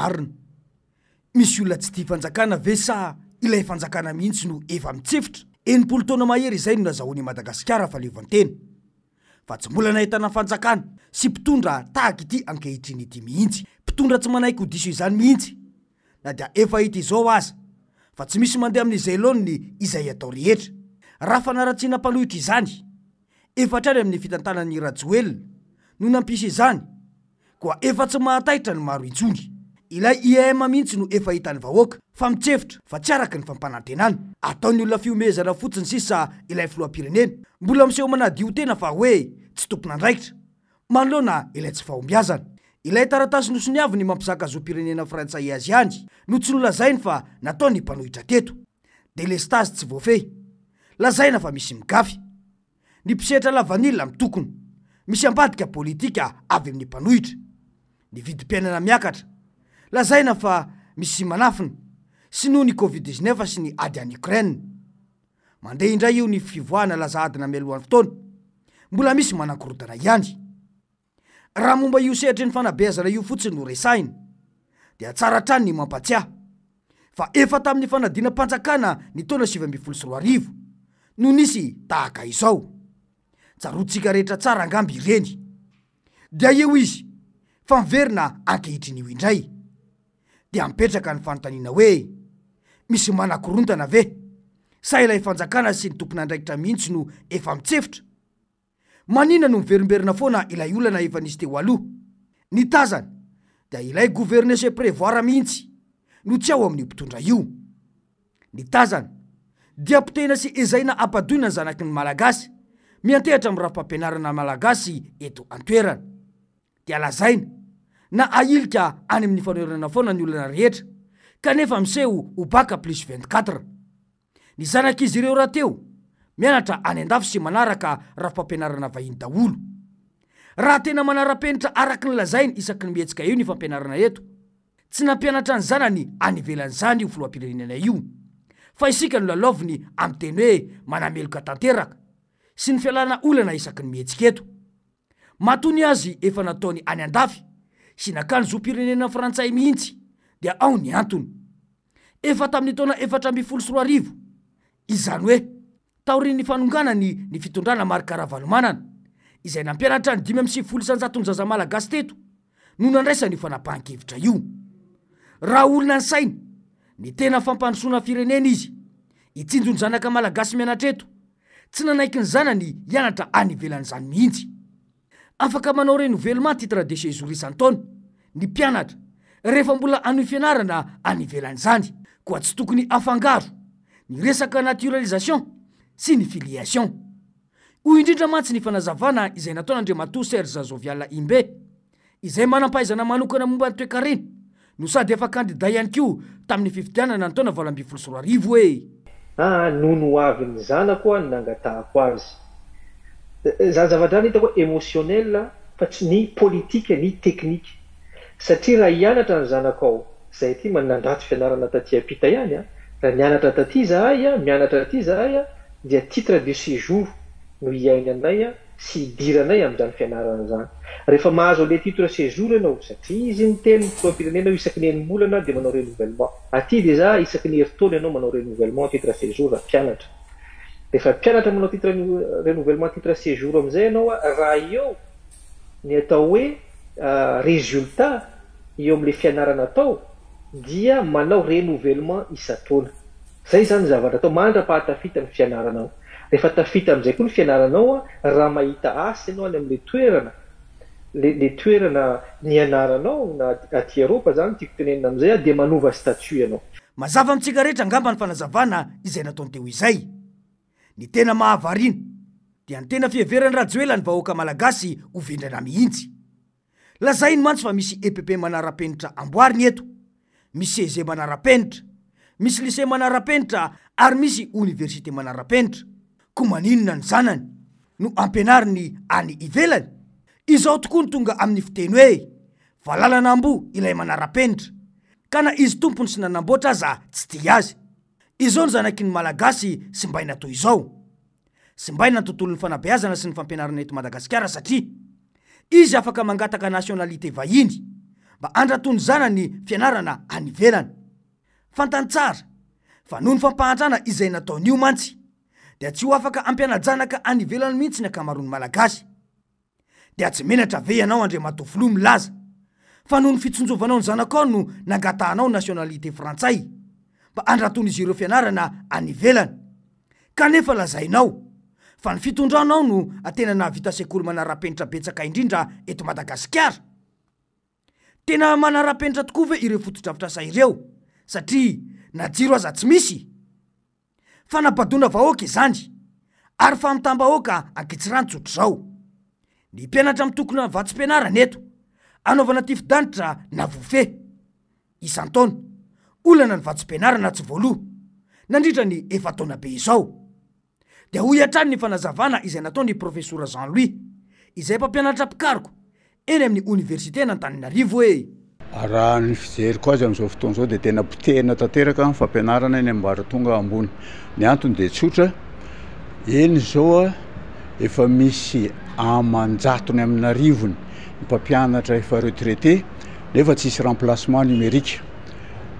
marina. Misy olona tsy tia fanjakana ve sa ilay fanjakana mihitsy no efa mitsefitra? 80 taona mahery izay no nazahoany Madagasikara fahaleovantena. Fa tsy mbola nahitana fanjakana sy mpitondra tahaka ity ankehitriny ity mihitsy. Mpitondra tsy manaiky ho diso izany mihitsy. Na dia efa hita izao aza fa tsy misy mandeha amin'izay laoniny izay atao rehetra. Raha fanaratsiana mpanohitra izany, efa trany amin'ny fitantanan'ny Rajoelina no nampisy izany, koa efa tsy mahataitra ny maro intsony. Ilay IAM mihitsy no efa hitany vahoaka fa mitsefitra fa tsy araka ny fampanantenana. Ataony olona fiomezana fotsiny sisa ilay filoham-pirenena, mbola miseho manadio tena fa hoe tsy tompon'andraikitra, manoloana ilay tsy fahombiazana. Ilay taratasy nosoniavy ny mampizaka zom-pirenena frantsay azy any no tsy nolazainy fa nataony mpanohitra teto. Delestazy tsy voafehy, lazaina fa misy migafy. Ny mpisetra lavanila mitokony, misy ambadika politika avy amin'ny mpanohitra. Ny vidim-piainana miakatra, lazaina fa misy manafina sy noho ny Covid-19 sy ny ady any Ukraine. Mandeha indray io ny fivoahana lazahadina mialohan'ny fotoana, mbola misy manankorodana ihany. Raha momba io sehatra ny fanabeazana io fotsiny no resaina, dia tsara trany ny mampatsiahy fa efa tamin'ny fanadina mpanjakana ny taona 2024 no nisy tahaka izao. Tsarotsika rehetra tsara angamby ireny. Dia eo izy fa miverina ankehitriny io indray, dia mipetraka ny fanontaniana hoe misy manakorontana ve sa ilay fanjakana sy ny tompon'andraikitra mihitsy no efa mitsefitra? Manina no miverimberina foana ilay olana efa nisy teo aloha. Ny tazana dia ilay gouverne se prévoir mihitsy no tsy ao amin'ny mpitondra io. Ny tazana dia potehina sy ezaina ampadoina ny zanaky ny malagasy miantehatra amin'ny raha-mpampianarana malagasy eto an-toerana. Dia lazaina na ailika any amin'ny fanorenana foana ny olana rehetra, kanefa miseho ho baka plus 24. Ny zanak'izy ireo raha teo mianatra any andafy sy manaraka raha-mpampianarana vahiny daholo. Raha tena manara-penitra araka ny lazainy isaky ny mihetsika io ny fampianarana eto, tsy nampianatra ny zanany any ivelan'izany io filoham-pirenena io, fa isika no lalaoviny amin'ny teny hoe manameloka tanteraka sy ny fialana olana isaky ny mihetsika eto. Matony azy efa nataony any andafy sy nakany zom-pirenena frantsay mihitsy, dia ao ny antony. Efa tamin'ny taona 2014, izany hoe taorian'ny fanonganany ny fitondrana Marc Ravalomanana izay nampianatra ny 5,900 zaza malagasy teto no nandraisany io fanapahan-kevitra io. Raha olona ny saina ny tena fampandrosoana firenena izy, itsinjo ny zanaka malagasy mianatra eto, tsy nanaiky ny zanany hianatra any ivelan'izany mihitsy. Afaka manao renouvellement titre de séjour isan-taona ny mpianatra rehefa mbola anohy fianarana any ivelan'izany, koa tsy tokony afangaro ny resaka naturalisation sy ny filiation. Hoy indrindra mantsy ny fanazavana izay nataon'Andriamatoa Serge Zoviala Imbe, izay manampahaizana manokana momba ny toe-karena no sady efa kandida ihany koa tamin'ny fifidianana ny taona 2024 hoe nono avy ny zanako ny nangatahako azy. Zany zavadrany hitako émotionnel fa tsy ny politika ny teknika. Satria raha hianatra ny zanako ao, zay ty manandrato fianarana taty apita ihany, raha mianatra taty zahay, mianatra taty zahay, dia titre de séjour no hiainy anay sy idiranay amin'izany fianarana zany. Rehefa mahazo le titre séjour ianao, satria izy ny teny filoham-pirenena isaky ny enim-bolana dia manao renouvellement. Aty dia za isaky ny herintaona ianao manao renouvellement titre séjour mpianatra. Rehefa mpianatra manao titre renouvellement titre séjour amin'izay ianao, raha eo ny atao hoe résultat eo amin'le fianarana atao dia manao renouvellement isa-taona. Zay zany zavatra atao mandra-pahatafita amin'ny fianaranao. Rehefa tafita amin'izay koa ny fianaranao, raha mahita asa ianao any amin'le toerana, le toerana nianaranao na aty Eropa zany tiako tenenina amin'izay, dia manova statut ianao. Mazava amintsika rehetra angamba ny fanazavana izay nataony teo izay. Ny tena mahavariana dia ny tena fiheveran'ny Rajoelina ny vahoaka malagasy ho vendrana mihitsy. Lazainy mantsy fa misy EPP manara-penitra amboariny eto, misy CEG manara-penitra, misy lycée manara-penitra ary misy université manara-penitra. Koa maninona ny zanany no ampianariny any ivelany? Izao tokoa ny tonga amin'ny fiteny hoe valalana ambo ilay manara-penitra, ka na izy tompony sy nanamboatra aza tsy tia azy. Izao ny zanaky ny malagasy sy mbaina toy izao. Sy mbaina ny tontolon'ny fanabeazana sy ny fampianarana eto Madagasikara satria izy afaka mangataka nationalité vahiny mba andratony zana ny fianarana any ivelany. Fantany tsara fa noho ny fampahantrana izay nataon'io mantsy dia tsy ho afaka ampianajanaka any ivelany mihitsy ny akamarony malagasy. Dia tsy menatra ve ianao Andriamatofilo milaza fa noho ny fitsonjovanao ny zanakao no nangatahanao nationalité frantsay mba andratony izy ireo fianarana any ivelany, kanefa lazainao fa ny fitondranao no atena nahavita sekoly manara-penitra betsaka indrindra eto Madagasikara. Tena manara-penitra tokoa ve ireo fotodrafitrasa ireo satria najiro aza tsy misy? Fa napadona vahoaka izany ary fa mitam-bahoaka ankitsirantsotra zao. Ny mpianatra mitokona ny vatsim-pianarana eto anaovana tifidanitra na vofe isan-taona, olana ny vatsim-pianarana tsy voaloha nandritra ny efa-taona be izao. Dia hoy hatrany ny fanazavana izay nataony profesora Jean-Louis izay mpampianatra pikariko eny amin'ny université n'Antananarivo hoe raha ny fijeriko azy amin'izao fotoana izao dia tena potehina tanteraka ny fampianarana eny ambaratonga ambony. Ny antony dia tsotra, eny zao efa misy amanjatony amin'ny arivony ny mpampianatra efa retraité nefa tsisy remplacement numérique.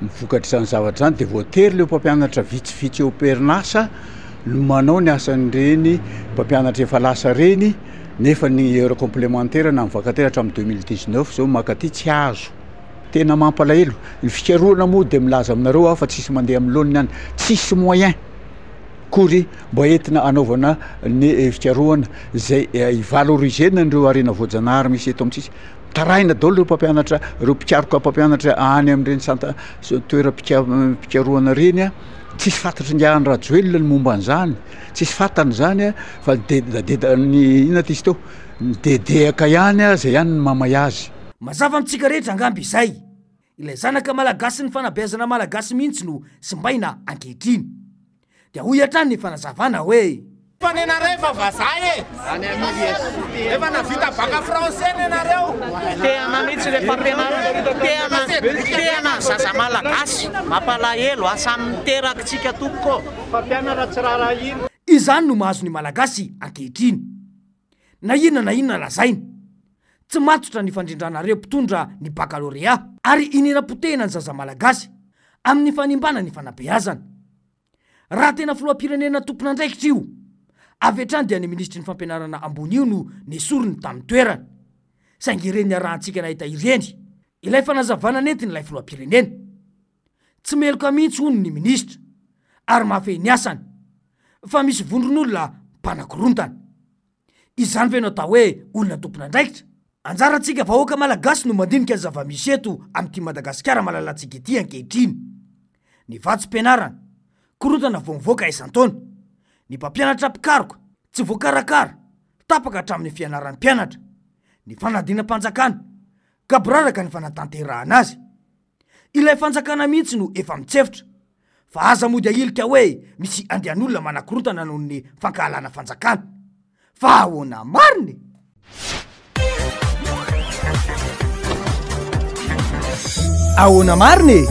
Mivokatra izany zavatra izany dia voatery leo mpampianatra vitsivitsy eo perinasa no manao ny asan'ireny mpampianatra efa lasa reny, nefa ny heure complémentaire na mivakatera hatramin'ny 2019 zao makaty tsy azo. Tena mampalahelo ny fikaroana moa dia milaza aminareo fa tsisy mandeha amin'ny laoniny any, tsisy moyen kory mba entina anaovana ny fikaroana zay ivalorisena ireo arena voajanahary misy eto amintsisy. Taraina daholo ireo mpampianatra, ireo mpikaroka mpampianatra any amin'ireny toeram-pikaroana reny tsisy fantatry ny ahany rajoelona ny momba an'izany, tsisy fantany zany fa dedadeda ny inona tisy teo dedehaka ihany zay ihany ny mamay azy. Mazava amintsika rehetra angamby izay ilay zanaka malagasy ny fanabeazana malagasy mihitsy no simbaina ankehitriny. Dia hoy hatrany ny fanazavana hoe fanenareo efa vazaha efa navita baka français nenareo teana mihitsy le fampianarana teana zaza malagasy mampalahelo asa miteraka tsika toko fampianara tsy raha ino. Izany no mahazo ny malagasy ankehitriny. Na inona lazainy tsy matotra ny fandrindranareo mpitondra ny baccalauréat ary inena-potehina ny zaza malagasy amin'ny fanimbana ny fanabeazana. Raha tena filoham-pirenena tompon'andraikitra io avy hatrany dia ny ministry ny fampianarana ambony io no nesoriny tamin'ny toerana saingy ireny arahantsika nahita ireny ilay fanazavana nentiny ilay filoham-pirenena. Tsy meloka mihitsy hono ny ministra ary mahafehy ny asany fa misy vondron'olona mpanakorontana. Izany ve no atao hoe olona tompon'andraikitra? Anjarantsika vahoaka malagasy no mandinika zava-misy eto amin'ity Madagasikara malalantsika ity ankehitriny. Ny vatsim-pianarana korontana vomivoaka isan-taona, ny mpampianatra pikaroka tsy voakarakara tapaka hatramin'ny fianaran'ny mpianatra, ny fanadina-panjakana kabraraka ny fanatanterahana azy. Ilay fanjakana mihitsy no efa mitsefitra fa aza mody ahilika hoe misy andehan'olona manakorontana noho ny fankahalana fanjakana. Fa ahoana mariny? Ahoana mariny?